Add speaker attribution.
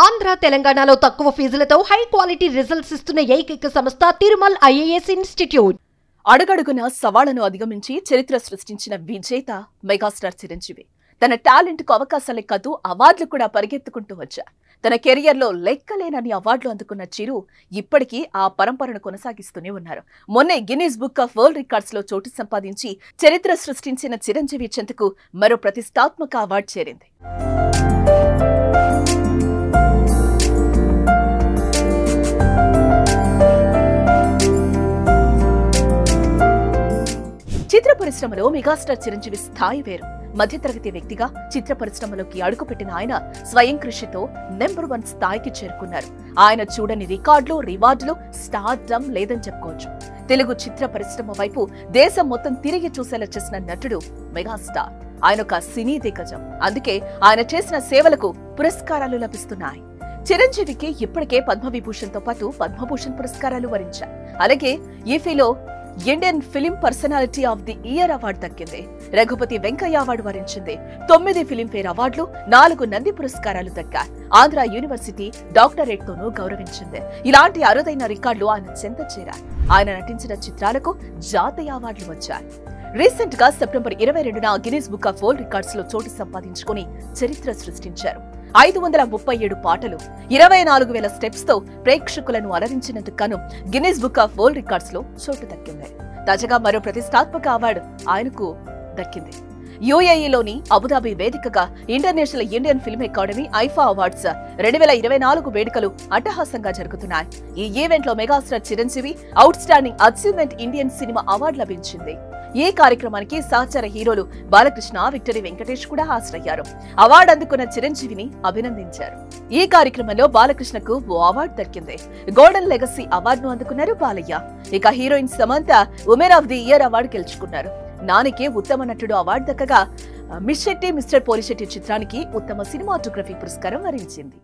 Speaker 1: ఆంధ్ర తెలంగాణలో తక్కువ ఫీజులతో high quality results ఇస్తున్న ఏకైక సంస్థ తిరుమల్ ఐఏఎస్ ఇన్స్టిట్యూట్.
Speaker 2: అడుగడుగున సవాళ్లను అధిగమించి చరిత్ర సృష్టించిన విజేత మెగాస్టార్ చిరంజీవి తన టాలెంట్ కు అవకాశాలే కాదు అవార్డులు కూడా పరిగెత్తుకుంటూ వచ్చారు. తన కెరియర్ లో లెక్కలేనన్ని అవార్డులు అందుకున్న చిరు ఇప్పటికీ ఆ పరంపరను కొనసాగిస్తూనే ఉన్నారు. మొన్నే Guinness Book of World Records లో చోటు సంపాదించి చరిత్ర సృష్టించిన చిరంజీవి చెంతకు మరో ప్రతిష్టాత్మక అవార్డు చేరింది. చిత్ర పరిశ్రమలో మెగాస్టార్ చిరంజీవి స్థాయి వేరు. మధ్యతరగతి వ్యక్తిగా చిత్ర పరిశ్రమలోకి అడుగుపెట్టిన ఆయన స్వయం కృషితో నెంబర్ 1 స్థాయికి చేరుకున్నారు. ఆయన చూడని రికార్డులు, రివార్డులు, స్టార్డమ్ లేదని చెప్పుకోవచ్చు. తెలుగు చిత్ర పరిశ్రమ వైపు దేశం మొత్తం తిరిగి చూసేలా చేసిన నటుడు మెగాస్టార్. ఆయన ఒక సినీ దిగ్గజం. అందుకే ఆయన చేసిన సేవలకు పురస్కారాలు లభిస్తున్నాయి. చిరంజీవికి ఇప్పటికే పద్మవిభూషణ్ తో పాటు పద్మభూషణ్ పురస్కారాలు వరించారు. అలాగే ఈఫీలో Indian film personality of the year award దక్కింది. రఘుపతి వెంకయ్య అవార్డు వరించింది. 9 ఫిలింఫేర్ అవార్డులు, 4 నంది పురస్కారాలు దక్కాయి. ఆంధ్ర యూనివర్సిటీ డాక్టరేట్ తోనూ గౌరవించింది. ఇలాంటి అరుదైన రికార్డులు ఆయన చెంత చేరాయి. ఆయన నటించిన చిత్రాలకు జాతీయ అవార్డులు వచ్చాయి. రీసెంట్ గా సెప్టెంబర్ 22న Guinness Book of World Records లో చోటు సంపాదించుకుని చరిత్ర సృష్టించారు. 537 పాటలు, 24,000 స్టెప్స్ తో ప్రేక్షకులను అలరించినందుకు గాను Guinness Book of World Records లో చోటు దక్కింది. తాజాగా మరో ప్రతిష్టాత్మక అవార్డు ఆయనకు దక్కింది. యుఏఈలోని అబుదాబి వేదికగా international Indian film academy IIFA awards 2024 వేడుకలు అట్టహాసంగా జరుగుతున్నాయి. ఈ ఈవెంట్ లో megastar Chiranjeevi out standing achievement Indian cinema award లభించింది. ఈ కార్యక్రమానికి సహచర హీరోలు బాలకృష్ణ, విక్టరీ వెంకటేష్ కూడా హాజరయ్యారు. అవార్డు అందుకున్న చిరంజీవిని అభినందించారు. ఈ కార్యక్రమంలో బాలకృష్ణకు ఓ అవార్డు దక్కింది. గోల్డెన్ లెగసీ అవార్డును అందుకున్నారు బాలయ్య. ఇక heroine Samantha woman of the year award గెలుచుకున్నారు. నానికి ఉత్తమ నటుడు అవార్డు దక్కగా మిస్ శెట్టి మిస్టర్ పోలిశెట్టి చిత్రానికి ఉత్తమ సినిమాటోగ్రఫీ పురస్కారం వరించింది.